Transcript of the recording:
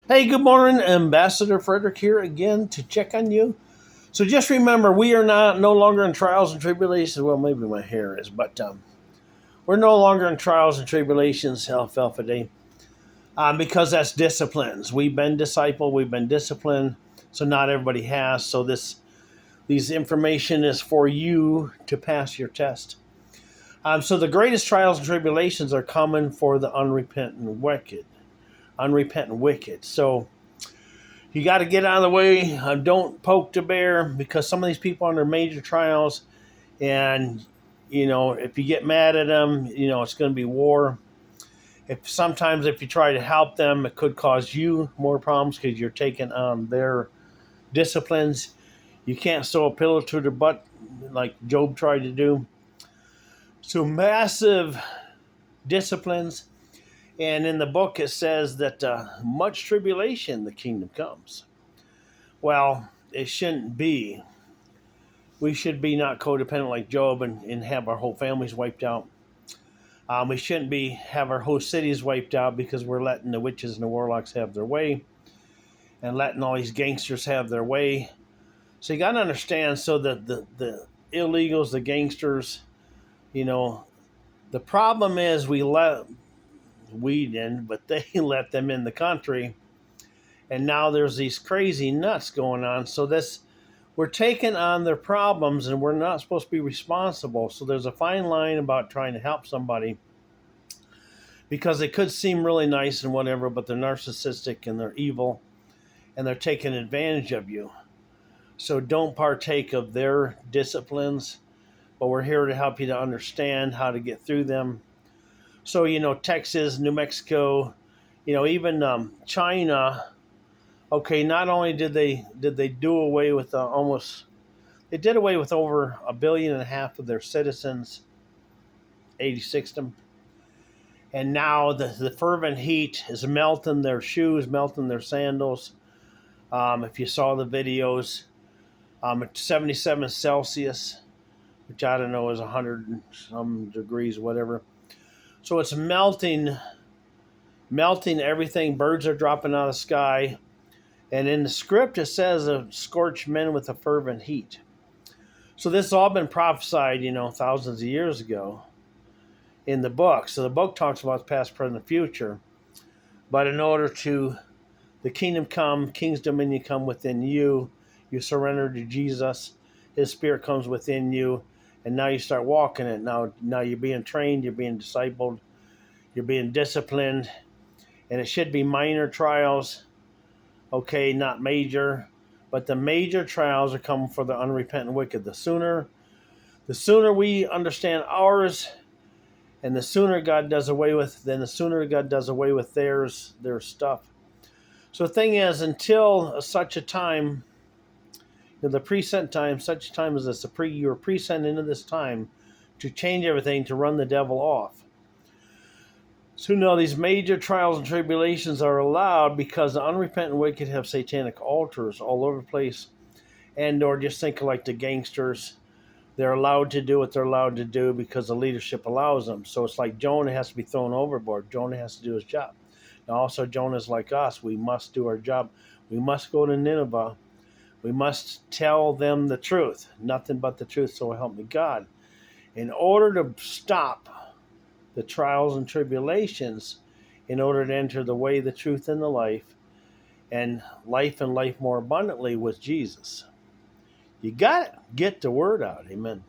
Hey, good morning. Ambassador Frederick here again to check on you. So just remember, we are not no longer in trials and tribulations. Well, maybe my hair is, but we're no longer in trials and tribulations, Alpha Day, because that's disciplines. We've been discipled, we've been disciplined, so not everybody has. So these information is for you to pass your test. So the greatest trials and tribulations are coming for the unrepentant wicked. So you got to get out of the way. Don't poke the bear because some of these people are under major trials, and if you get mad at them, it's going to be war. If you try to help them, it could cause you more problems because you're taking on their disciplines. You can't sew a pillow to their butt like Job tried to do. So massive disciplines, and in the book it says that much tribulation the kingdom comes. Well, it shouldn't be. We should be not codependent like Job and have our whole families wiped out. We shouldn't be have our whole cities wiped out because we're letting the witches and the warlocks have their way and letting all these gangsters have their way. So you got to understand. So the illegals, the gangsters, you know, the problem is we didn't, but they let them in the country, and now there's these crazy nuts going on. So this we're taking on their problems and we're not supposed to be responsible. So there's a fine line about trying to help somebody because they could seem really nice and whatever, but they're narcissistic and they're evil and they're taking advantage of you. So don't partake of their disciplines, but we're here to help you to understand how to get through them. So, Texas, New Mexico, even China. Okay, not only did they do away with they did away with over 1.5 billion of their citizens, 86 them, and now the fervent heat is melting their shoes, melting their sandals. If you saw the videos, at 77 Celsius, which I don't know is 100 and some degrees, whatever. So it's melting everything. Birds are dropping out of the sky, and in the script it says, "Scorched men with a fervent heat." So this has all been prophesied, thousands of years ago in the book. So the book talks about past, present, future. But in order to the kingdom come, king's dominion come within you, you surrender to Jesus, his spirit comes within you, and now you start walking it. Now you're being trained, you're being discipled, you're being disciplined, and it should be minor trials, okay, not major. But the major trials are coming for the unrepentant wicked. The sooner we understand ours, and the sooner God does away with, then the sooner God does away with their stuff. So the thing is, until such a time, the present time, such a time as this, you were present into this time to change everything, to run the devil off. So now these major trials and tribulations are allowed because the unrepentant wicked have satanic altars all over the place, and or just think like the gangsters. They're allowed to do what they're allowed to do because the leadership allows them. So it's like Jonah has to be thrown overboard. Jonah has to do his job. Now also Jonah's like us. We must do our job. We must go to Nineveh. We must tell them the truth. Nothing but the truth, so help me God. In order to stop the trials and tribulations, in order to enter the way, the truth, and the life, and life more abundantly with Jesus. You got to get the word out. Amen.